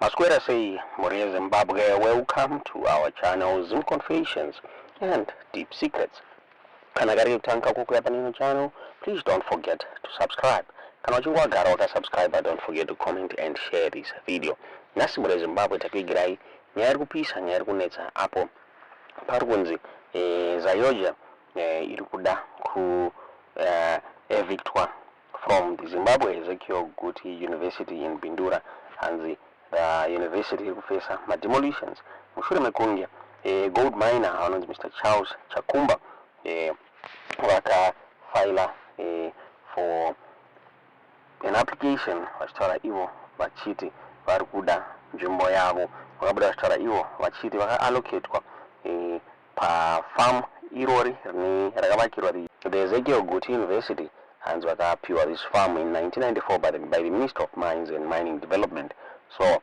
Masquera say, Moria Zimbabwe, welcome to our channel Zoom Confessions and Deep Secrets. Kanagari utanka kukuyapanino channel, please don't forget to subscribe. Kanajua garoka subscribe, but don't forget to comment and share this video. Nasi Moria Zimbabwe takigirai, nyari kupisa, nyari kunetsa apo. Parunzi, Zayoja, irikuda ku evictwa from the Zimbabwe Ezekiel Guti University in Bindura and the university professor ma demolitions mushure mekunge gold miner anonzi Mr. Charles Chakumba vakafaila for an application vachitaura ivo vachiti vari kuda nzvimbo yavo vakabuda vachitaura ivo vachiti vakaallocatwa pafarm irori rakavakirwa the Ezekiel Guti University hanzi vakapiwa this farm in 1994 by the Minister of Mines and Mining Development. So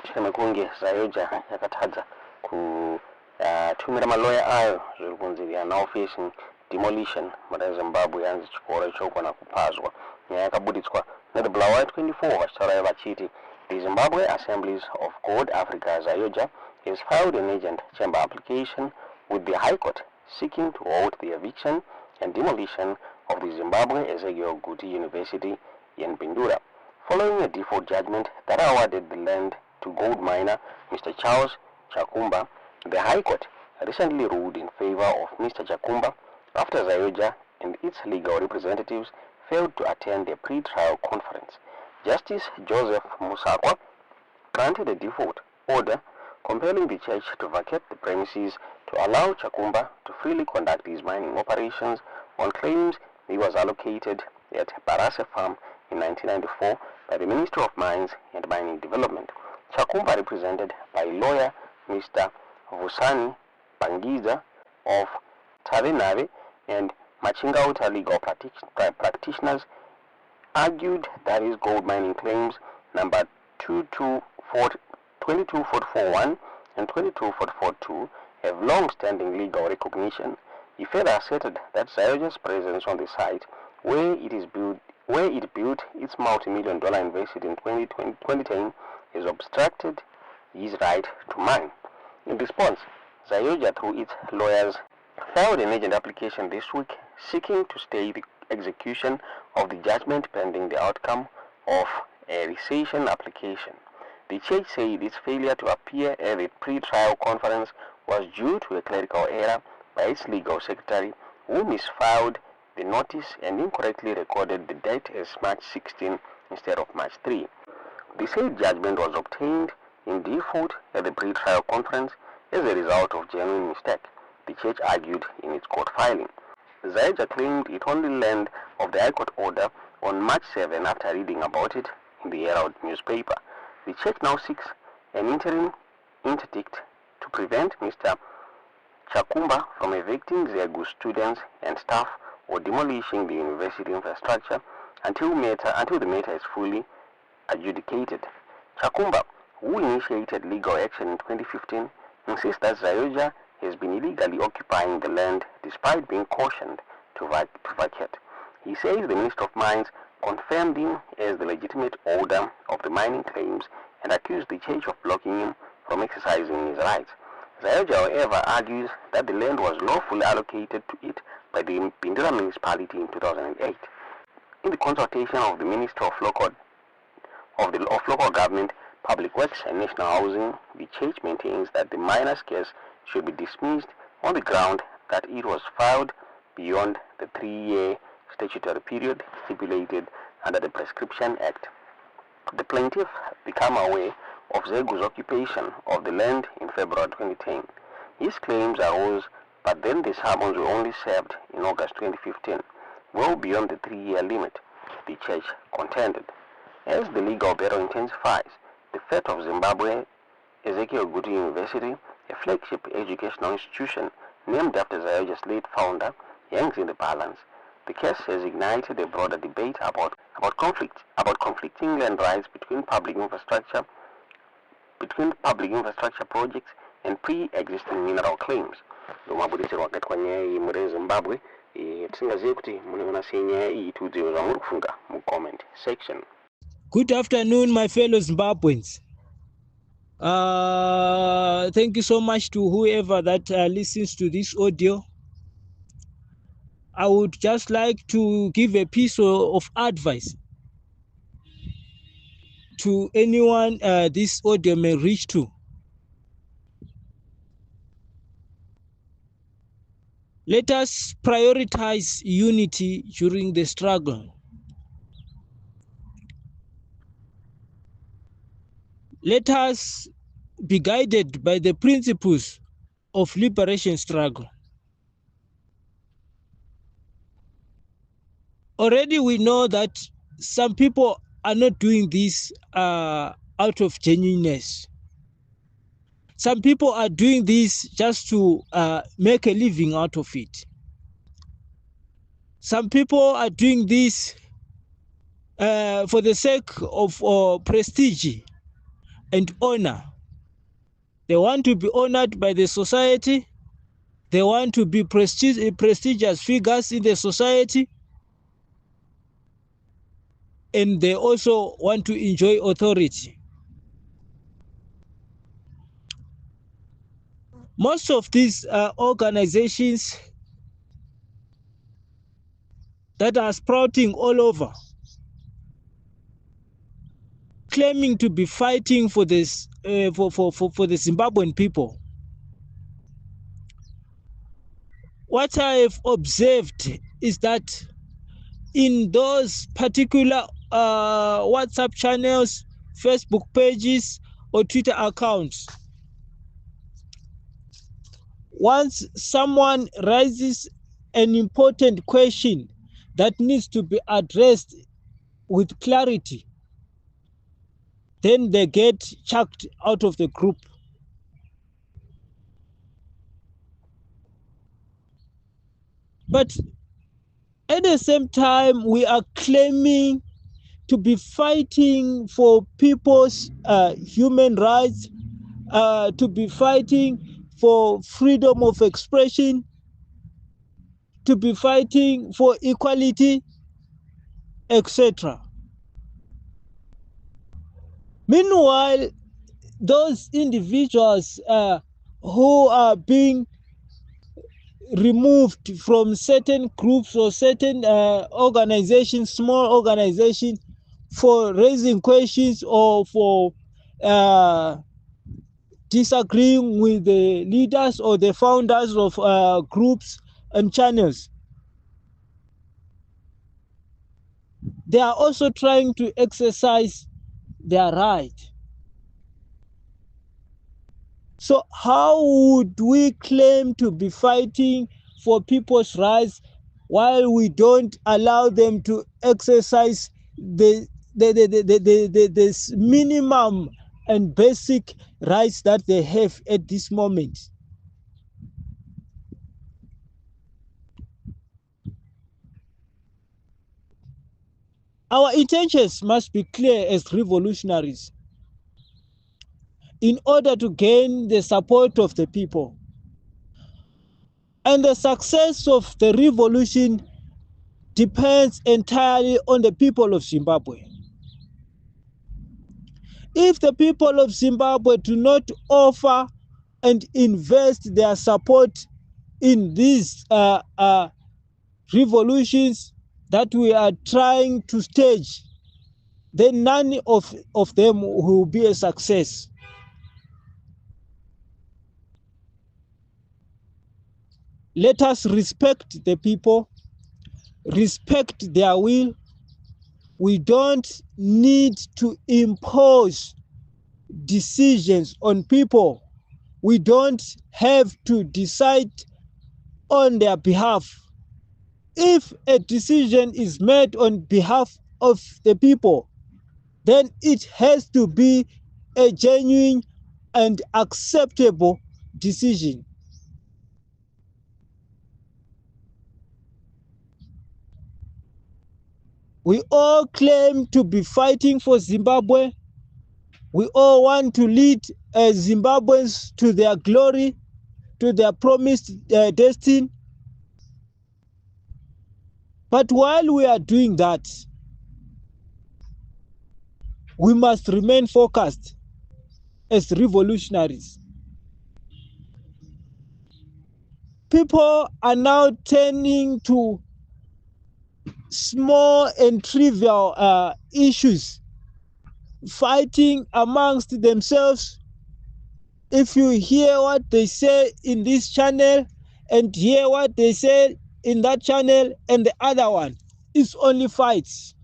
chimekunge Zayoja yakatadza kutumira malawyer ayo zviri kunzi they are now facing demolition mara Zimbabwe hanzi chikoro chokwana kupazwa nyaya yakabuditswa neTheBulawayo 24 vachitaura vachiti the Zimbabwe Assemblies of God Africa Zayoja has filed an urgent chamber application with the High Court seeking to halt the eviction and demolition of the Zimbabwe Ezekiel Guti University in Bindura, following a default judgment that awarded the land to gold miner Mr. Charles Chakumba. The High Court recently ruled in favor of Mr. Chakumba after Zayoja and its legal representatives failed to attend a pre-trial conference. Justice Joseph Musakwa granted a default order compelling the church to vacate the premises to allow Chakumba to freely conduct his mining operations on claims he was allocated at Barase Farm in 1994 by the Minister of Mines and Mining Development. Chakumba, represented by lawyer Mr. Vusani Pangiza of Tavenave and Machingauta legal practitioners, argued that his gold mining claims number 22441 and 22442 have long-standing legal recognition. He further asserted that Zayoja's presence on the site where it built its multi-million-dollar investment in 2010 has obstructed his right to mine. In response, Zayoja, through its lawyers, filed an urgent application this week seeking to stay the execution of the judgment pending the outcome of a rescission application. The church said its failure to appear at the pre-trial conference was due to a clerical error by its legal secretary, who misfiled the notice and incorrectly recorded the date as March 16 instead of March 3. The said judgment was obtained in default at the pre-trial conference as a result of genuine mistake, the church argued in its court filing. Zayoja claimed it only learned of the High Court order on March 7 after reading about it in the Herald newspaper. The church now seeks an interim interdict to prevent Mr. Chakumba from evicting ZEGU students and staff or demolishing the university infrastructure until the matter is fully adjudicated. Chakumba, who initiated legal action in 2015, insists that Zayoja has been illegally occupying the land despite being cautioned to vacate. He says the Minister of Mines confirmed him as the legitimate holder of the mining claims and accused the church of blocking him from exercising his rights. Zayoja, however, argues that the land was lawfully allocated to it by the Bindura municipality in 2008. In the consultation of the Minister of Local Government, Public Works and National Housing, the church maintains that the miner's case should be dismissed on the ground that it was filed beyond the 3-year statutory period stipulated under the Prescription Act. The plaintiff became aware of ZEGU's occupation of the land in February 2010. His claims arose, but then the summons were only served in August 2015, well beyond the 3-year limit, the church contended. As the legal battle intensifies, the fate of Zimbabwe Ezekiel Guti University, a flagship educational institution named after Zayoja's late founder, hangs in the balance. The case has ignited a broader debate about conflicting land rights between public infrastructure projects and pre-existing mineral claims. Domabudisirwa wakati kwa nyaya iyi muri Zimbabwe, tisingazive kuti munoona sei nyaya iyi tiudziwe zvamuri kufunga mu comment section. Good afternoon, my fellow Zimbabweans. Thank you so much to whoever that listens to this audio. I would just like to give a piece of advice to anyone this audio may reach to. Let us prioritize unity during the struggle. Let us be guided by the principles of liberation struggle. Already we know that some people are not doing this out of genuineness. Some people are doing this just to make a living out of it. Some people are doing this for the sake of prestige and honor. They want to be honored by the society. They want to be prestigious figures in the society. And they also want to enjoy authority. Most of these organizations that are sprouting all over, claiming to be fighting for this for the Zimbabwean people. What I have observed is that in those particular WhatsApp channels, Facebook pages, or Twitter accounts, once someone raises an important question that needs to be addressed with clarity, then they get chucked out of the group. But at the same time, we are claiming to be fighting for people's human rights, to be fighting for freedom of expression, to be fighting for equality, etc. Meanwhile, those individuals who are being removed from certain groups or certain organizations, small organizations, for raising questions or for disagreeing with the leaders or the founders of groups and channels. They are also trying to exercise their right. So how would we claim to be fighting for people's rights while we don't allow them to exercise the minimum and basic rights that they have at this moment? Our intentions must be clear as revolutionaries in order to gain the support of the people. And the success of the revolution depends entirely on the people of Zimbabwe. If the people of Zimbabwe do not offer and invest their support in these revolutions that we are trying to stage, then none of them will be a success. Let us respect the people, respect their will. We don't need to impose decisions on people. We don't have to decide on their behalf. If a decision is made on behalf of the people, then it has to be a genuine and acceptable decision. We all claim to be fighting for Zimbabwe. We all want to lead Zimbabweans to their glory, to their promised destiny. But while we are doing that, we must remain focused as revolutionaries. People are now turning to small and trivial issues, fighting amongst themselves. If you hear what they say in this channel and hear what they say in that channel and the other one, it's only fights.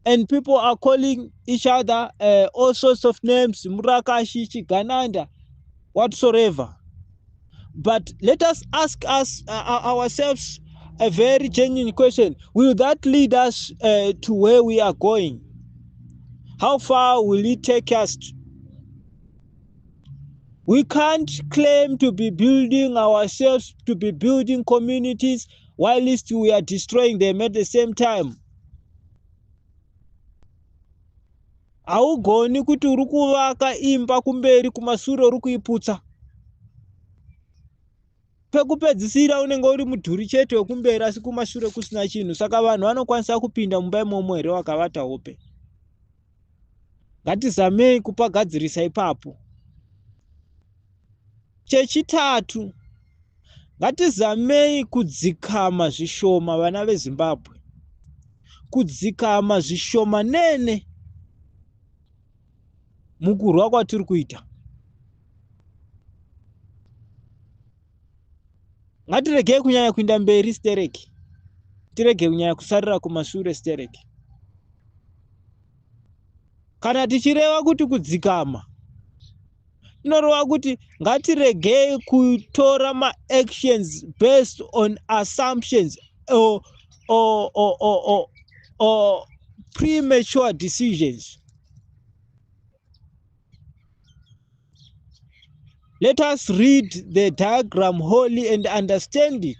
And people are calling each other all sorts of names, Murakashi, Chigananda, whatsoever. But let us ask ourselves a very genuine question. Will that lead us to where we are going? How far will it take us? We can't claim to be building ourselves, to be building communities, whilst we are destroying them at the same time. Haugoni kuti uri kuvaka imba kumberi kumashure uri kuiputsa. Pekupedzisira unenge uri mudhuri chete wekumberi asi kumashure kusina chinhu. Saka vanhu vanokwanisa kupinda mumba imomo here vakavata hope. Ngatizamei kupagadzirisa ipapo. Chechitatu, ngatizamei kudzikama zvishoma vana veZimbabwe. Kudzikama zvishoma nene mukurwa kwatiri kuita. Ngatiregei kunyanya kuinda mberi stereki. Tirege kunyanya kusarira kumashure stereki. Kana tichireva kuti kudzikama, inoreva kuti ngatiregei kutora ma-actions based on assumptions or premature decisions. Let us read the diagram wholly and understand it.